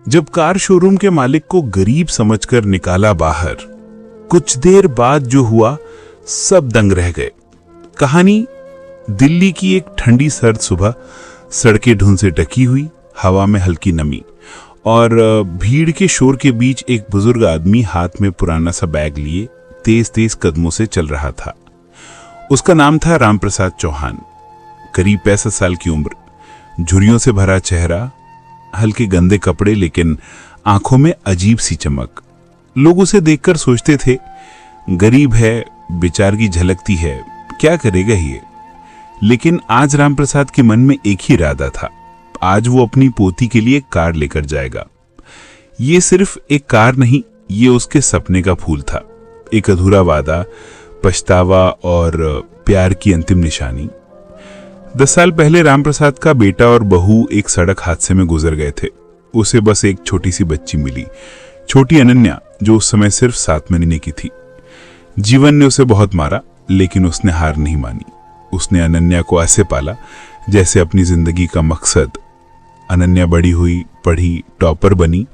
जब car showroom के मालिक को गरीब समझकर निकाला बाहर, कुछ देर बाद जो हुआ सब दंग रह गए। कहानी दिल्ली की एक ठंडी सर्द सुबह, सड़कें धुंध से ढकी हुई, हवा में हल्की नमी और भीड़ के शोर के बीच एक बुजुर्ग आदमी हाथ में पुराना सा बैग लिए तेज तेज कदमों से चल रहा था। उसका नाम था रामप्रसाद चौहान। करीब 65 साल की उम्र, झुर्रियों से भरा चेहरा, हल्के गंदे कपड़े, लेकिन आंखों में अजीब सी चमक। लोग उसे देखकर सोचते थे, गरीब है, बेचारगी झलकती है, क्या करेगा ये। लेकिन आज रामप्रसाद के मन में एक ही इरादा था। आज वो अपनी पोती के लिए कार लेकर जाएगा। ये सिर्फ एक कार नहीं, ये उसके सपने का फूल था। एक अधूरा वादा, पछतावा और प्यार की अंतिम निशानी। 10 साल पहले रामप्रसाद का बेटा और बहू एक सड़क हादसे में गुजर गए थे। उसे बस एक छोटी सी बच्ची मिली, छोटी अनन्या, जो उस समय सिर्फ 7 महीने की थी। जीवन ने उसे बहुत मारा, लेकिन उसने हार नहीं मानी। उसने अनन्या को ऐसे पाला जैसे अपनी जिंदगी का मकसद। अनन्या बड़ी हुई, पढ़ी, टॉपर बनी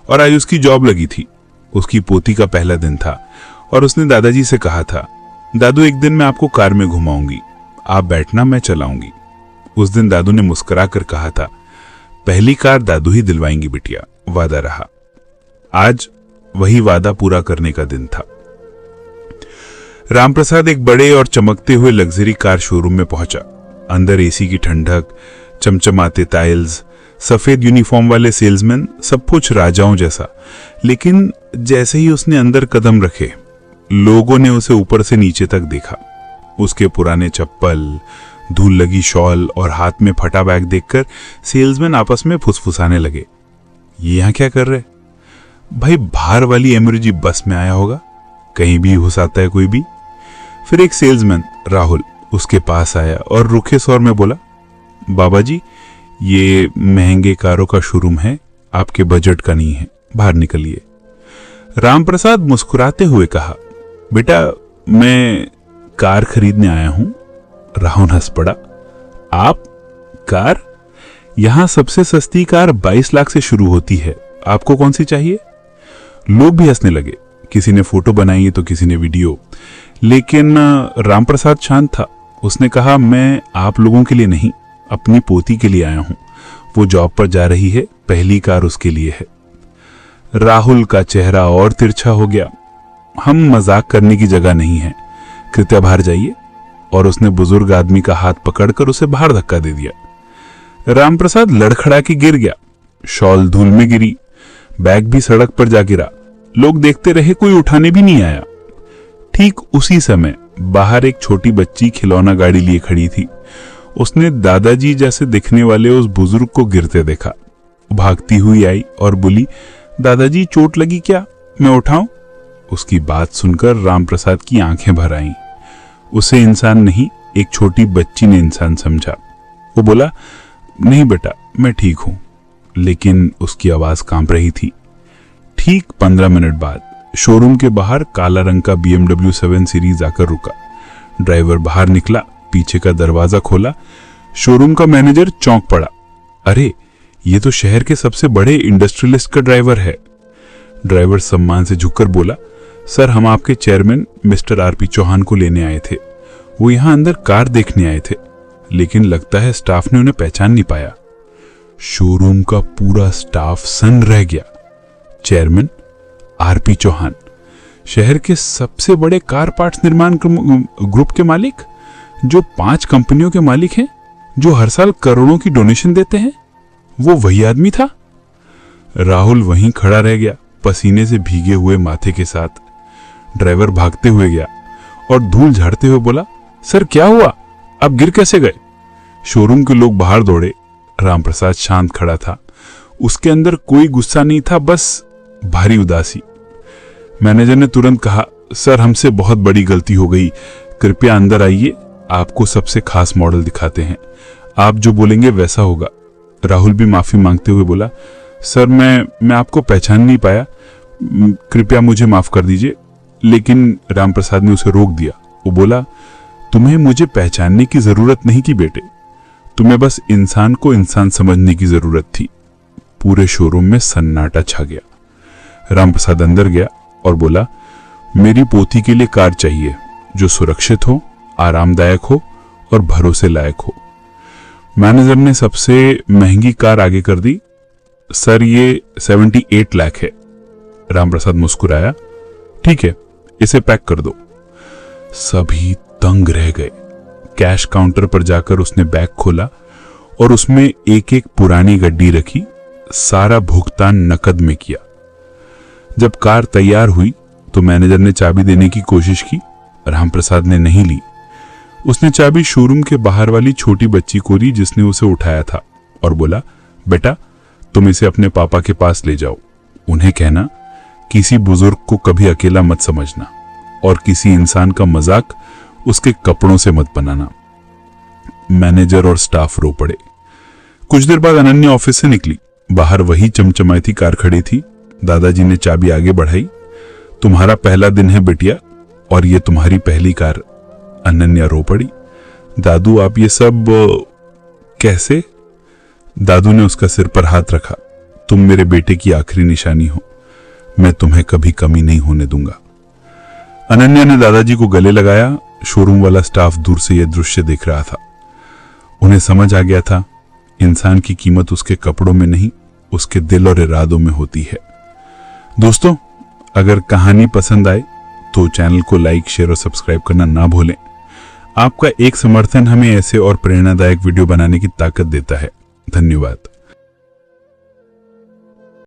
और आज उसकी जॉब लगी थी। उसकी पोती का पहला दिन था और उसने दादाजी से कहा था, दादू एक दिन मैं आपको कार में घुमाऊंगी, आप बैठना, मैं चलाऊंगी। उस दिन दादू ने मुस्कुरा कर कहा था, पहली कार दादू ही दिलवाएंगी बिटिया, वादा रहा। आज वही वादा पूरा करने का दिन था। रामप्रसाद एक बड़े और चमकते हुए लग्जरी कार शोरूम में पहुंचा। अंदर एसी की ठंडक, चमचमाते टाइल्स, सफेद यूनिफॉर्म वाले सेल्समैन, सब कुछ राजाओं जैसा। लेकिन जैसे ही उसने अंदर कदम रखे, लोगों ने उसे ऊपर से नीचे तक देखा। उसके पुराने चप्पल, धूल लगी शॉल और हाथ में फटा बैग देखकर सेल्समैन आपस में फुसफुसाने लगे, ये यहां क्या कर रहे भाई? बाहर वाली एमरजी बस में आया होगा, कहीं भी घुस आता है कोई भी। फिर एक सेल्समैन राहुल उसके पास आया और रुखे स्वर में बोला, बाबा जी, ये महंगे कारों का शोरूम है, आपके बजट का नहीं है, बाहर निकलिए। रामप्रसाद मुस्कुराते हुए कहा, बेटा मैं कार खरीदने आया हूं। राहुल हंस पड़ा, आप कार? यहां सबसे सस्ती कार 22 लाख से शुरू होती है, आपको कौन सी चाहिए? लोग भी हंसने लगे, किसी ने फोटो बनाई तो किसी ने वीडियो। लेकिन रामप्रसाद शांत था। उसने कहा, मैं आप लोगों के लिए नहीं, अपनी पोती के लिए आया हूं। वो जॉब पर जा रही है, पहली कार उसके लिए है। राहुल का चेहरा और तिरछा हो गया। हम मजाक करने की जगह नहीं है, कृपया बाहर जाइए। और उसने बुजुर्ग आदमी का हाथ पकड़कर उसे बाहर धक्का दे दिया। रामप्रसाद लड़खड़ा के गिर गया। शॉल धूल में गिरी, बैग भी सड़क पर जा गिरा। लोग देखते रहे, कोई उठाने भी नहीं आया। ठीक उसी समय बाहर एक छोटी बच्ची खिलौना गाड़ी लिए खड़ी थी। उसने दादाजी जैसे दिखने वाले उस बुजुर्ग को गिरते देखा। भागती हुई आई और बोली, दादाजी चोट लगी क्या, मैं उठाऊं? उसकी बात सुनकर रामप्रसाद की आंखें भर आईं। उसे इंसान नहीं, एक छोटी बच्ची ने इंसान समझा। वो बोला, नहीं बेटा, मैं ठीक हूं। लेकिन उसकी आवाज कांप रही थी। ठीक 15 मिनट बाद शोरूम के बाहर काला रंग का BMW 7 सीरीज आकर रुका। ड्राइवर बाहर निकला, पीछे का दरवाजा खोला। शोरूम का मैनेजर चौंक पड़ा, अरे ये तो शहर के सबसे बड़े इंडस्ट्रियलिस्ट का ड्राइवर है। ड्राइवर सम्मान से झुककर बोला, सर हम आपके चेयरमैन मिस्टर RP चौहान को लेने आए थे। वो यहां अंदर कार देखने आए थे, लेकिन लगता है स्टाफ ने उन्हें पहचान नहीं पाया। शोरूम का पूरा स्टाफ सन्न रह गया। चेयरमैन RP चौहान, शहर के सबसे बड़े कार पार्ट्स निर्माण ग्रुप के मालिक, जो 5 कंपनियों के मालिक हैं, जो हर साल करोड़ों की डोनेशन देते हैं, वो वही आदमी था। राहुल वहीं खड़ा रह गया, पसीने से भीगे हुए माथे के साथ। ड्राइवर भागते हुए गया और धूल झाड़ते हुए बोला, सर क्या हुआ, आप गिर कैसे गए? शोरूम के लोग बाहर दौड़े। रामप्रसाद शांत खड़ा था। उसके अंदर कोई गुस्सा नहीं था, बस भारी उदासी। मैनेजर ने तुरंत कहा, सर हमसे बहुत बड़ी गलती हो गई, कृपया अंदर आइए, आपको सबसे खास मॉडल दिखाते हैं, आप जो बोलेंगे वैसा होगा। राहुल भी माफी मांगते हुए बोला, सर मैं आपको पहचान नहीं पाया, कृपया मुझे माफ कर दीजिए। लेकिन रामप्रसाद ने उसे रोक दिया। वो बोला, तुम्हें मुझे पहचानने की जरूरत नहीं थी बेटे, तुम्हें बस इंसान को इंसान समझने की जरूरत थी। पूरे शोरूम में सन्नाटा छा गया। रामप्रसाद अंदर गया और बोला, मेरी पोती के लिए कार चाहिए जो सुरक्षित हो, आरामदायक हो और भरोसे लायक हो। मैनेजर ने सबसे महंगी कार आगे कर दी। सर, ये 78 लाख है। रामप्रसाद मुस्कुराया। ठीक है, इसे पैक कर दो। सभी तंग रह गए। कैश काउंटर पर जाकर उसने बैग खोला और उसमें एक एक पुरानी गड्डी रखी। सारा भुगतान नकद में किया। जब कार तैयार हुई तो मैनेजर ने चाबी देने की कोशिश की। रामप्रसाद ने नहीं ली। उसने चाबी शोरूम के बाहर वाली छोटी बच्ची को दी जिसने उसे उठाया था और बोला, बेटा, तुम इसे अपने पापा के पास ले जाओ। उन्हें कहना, किसी बुजुर्ग को कभी अकेला मत समझना और किसी इंसान का मजाक उसके कपड़ों से मत बनाना। मैनेजर और स्टाफ रो पड़े। कुछ देर बाद अनन्या ऑफिस से निकली। बाहर वही चमचमाती कार खड़ी थी। दादाजी ने चाबी आगे बढ़ाई। तुम्हारा पहला दिन है बिटिया, और ये तुम्हारी पहली कार। अनन्या रो पड़ी। दादू, आप ये सब कैसे? दादू ने उसका सिर पर हाथ रखा। तुम मेरे बेटे की आखिरी निशानी हो। मैं तुम्हें कभी कमी नहीं होने दूंगा। अनन्या ने दादाजी को गले लगाया। शोरूम वाला स्टाफ दूर से यह दृश्य देख रहा था। उन्हें समझ आ गया था, इंसान की कीमत उसके कपड़ों में नहीं, उसके दिल और इरादों में होती है। दोस्तों, अगर कहानी पसंद आए तो चैनल को लाइक, शेयर और सब्सक्राइब करना ना भूलें। आपका एक समर्थन हमें ऐसे और प्रेरणादायक वीडियो बनाने की ताकत देता है। धन्यवाद।